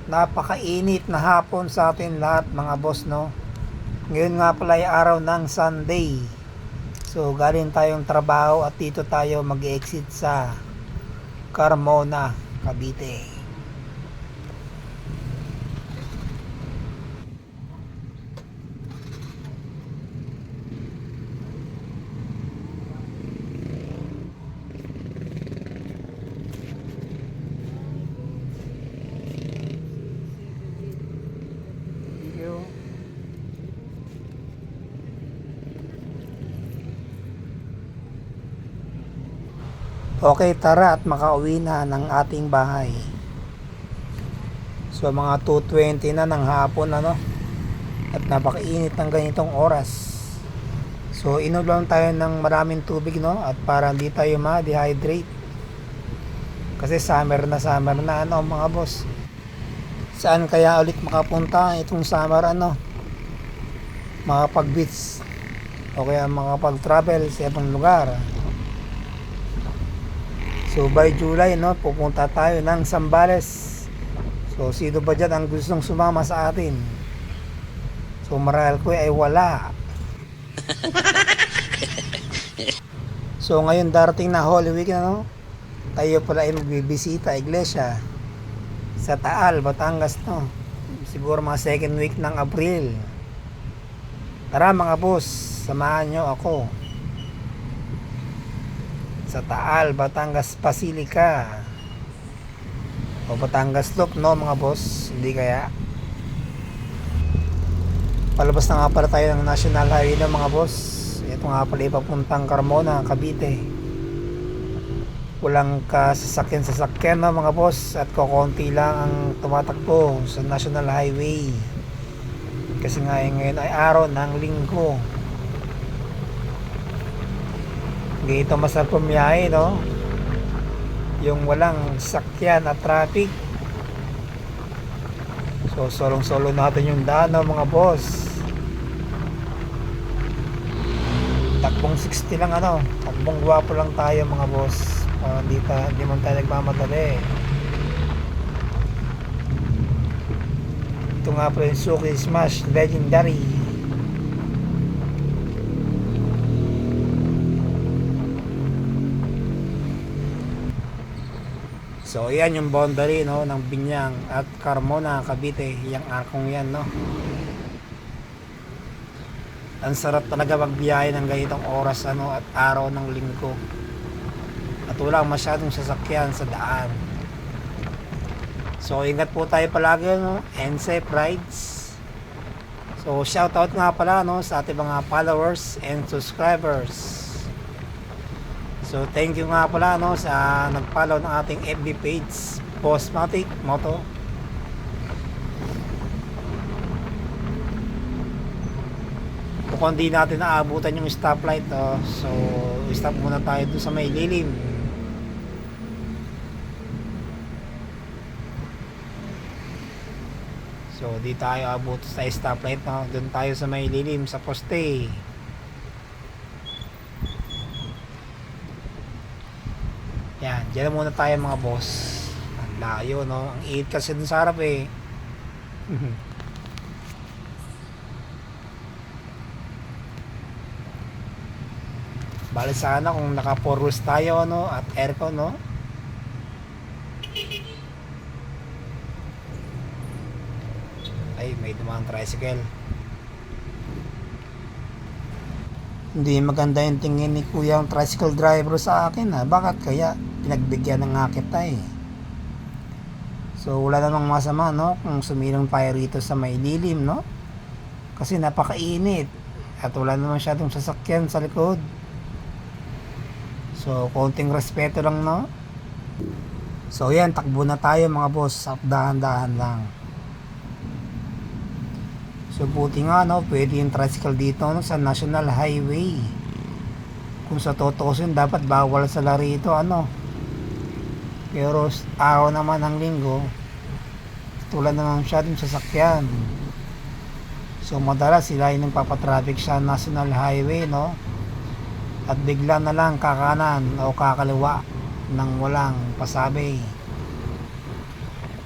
Napakainit na hapon sa atin lahat mga boss, no. Ngayon nga pala ay araw ng Sunday. So galing tayong trabaho at dito tayo mag-exit sa Carmona, Cavite. Okay, tara at makauwi na ng ating bahay. So mga 2:20 na ng hapon, ano. At napakainit ng ganitong oras. So inom lang tayo ng maraming tubig, no, at para hindi tayo ma-dehydrate. Kasi summer na ano mga boss. Saan kaya ulit makapunta itong summer, ano? Makapag-beach o kaya makapag-travel sa ibang lugar. So by July, no, pupunta tayo ng Zambales. So sino ba dyan ang gustong sumama sa atin? So marahil ko ay wala. So ngayon darating na Holy Week, no? Tayo pala ay magbibisita iglesia sa Taal, Batangas, no? Siguro mga second week ng April. Tara mga boss, samahan nyo ako sa Taal, Batangas Basilica o Batangas Loop, no mga boss? Hindi kaya? Palabas na nga pala tayo ng National Highway, no mga boss. Ito nga pala ipapuntang Carmona, Cavite. Walang sasakyan, no mga boss, at kukunti lang ang tumatakbo sa National Highway kasi nga ngayon ay araw ng linggo. Ganito masarap pumiyahe, no? Yung walang sakyan at traffic. So solong-solo natin yung daan, no mga boss. Takbong 60 lang, ano? Takbong gwapo lang tayo mga boss. Hindi man tayo nagmamadali. Ito nga pala yung Suki Smash Legendary. So yan yung boundary, no, ng Binyang at Carmona, Cavite. Yung arkong yan, no. Ang sarap talaga magbiyahe ng ganitong oras, ano, at araw ng linggo. At wala masyadong sasakyan sa daan. So ingat po tayo palagi, no, and safe rides. So shoutout nga pala, no, sa ating mga followers and subscribers. So thank you nga pala, no, sa nag-follow ng ating FB page, Bossmatic Moto. Kung di natin naabutan yung stoplight, so stop muna tayo doon sa may lilim. So di tayo abot sa stoplight, no? Doon tayo sa may lilim sa poste. Yan, dyan muna tayo mga boss. Ang layo, no? Ang init kasi dun sa harap eh. Bali sana kung naka 4 wheels tayo, no? At aircon, no? Ay, may dumang tricycle. Hindi maganda yung tingin ni kuya ang tricycle driver sa akin, ha? Bakit kaya? Pinagbigyan ng nga kita eh. So wala namang masama, no, kung sumilong tayo rito sa may lilim, no? Kasi napakainit at wala namang masyadong sasakyan sa likod. So konting respeto lang, no? So yan, takbo na tayo mga boss, dahan-dahan lang. So buti nga, no, pwede yung tricycle dito, no, sa National Highway. Kung sa tutusin, dapat bawal sa larito, ano. Pero araw naman ng linggo, tulad naman masyadong sasakyan. So madalas sila yung papatraffic sa National Highway, no? At bigla na lang kakanan o kakaliwa nang walang pasabi.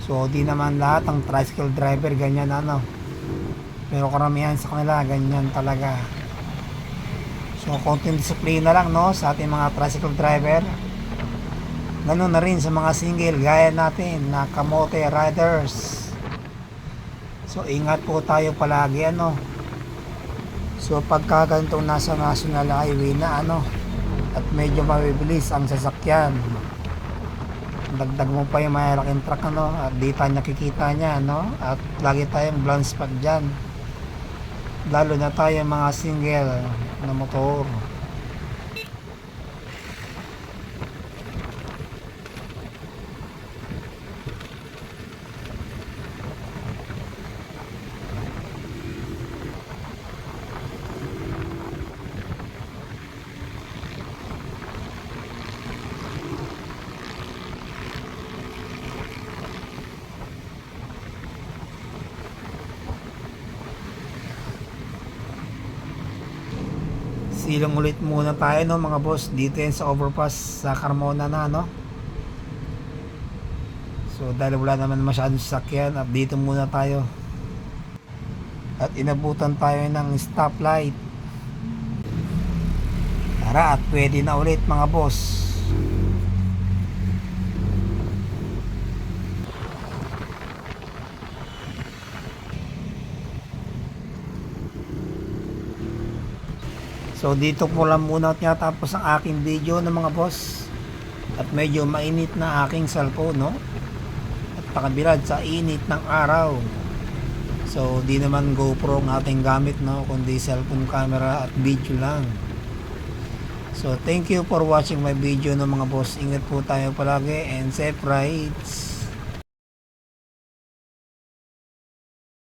So So di naman lahat ng tricycle driver ganyan ano, pero karamihan sa kanila ganyan talaga. So konting disiplina lang no sa ating mga tricycle driver. Ganun na rin sa mga single gaya natin na kamote riders. So ingat po tayo palagi ano. So pagka ganitong nasa national highway na ano at medyo mabibilis ang sasakyan, dagdag mo pa yung malaking truck ano at di tayo nakikita niya no, at lagi tayong blind spot dyan, lalo na tayo mga single na motor. Silong ulit muna tayo no mga boss dito yan sa overpass sa Carmona na no. So dahil wala naman masyadong sasakyan at dito muna tayo at inabutan tayo ng stoplight. Tara at pwede na ulit mga boss. So dito po lang muna tapos ang aking video ng mga boss. At medyo mainit na aking cellphone no. At pakabilad sa init ng araw. So di naman GoPro ang ating gamit no, kundi cellphone camera at video lang. So thank you for watching my video ng mga boss. Ingat po tayo palagi and safe rides.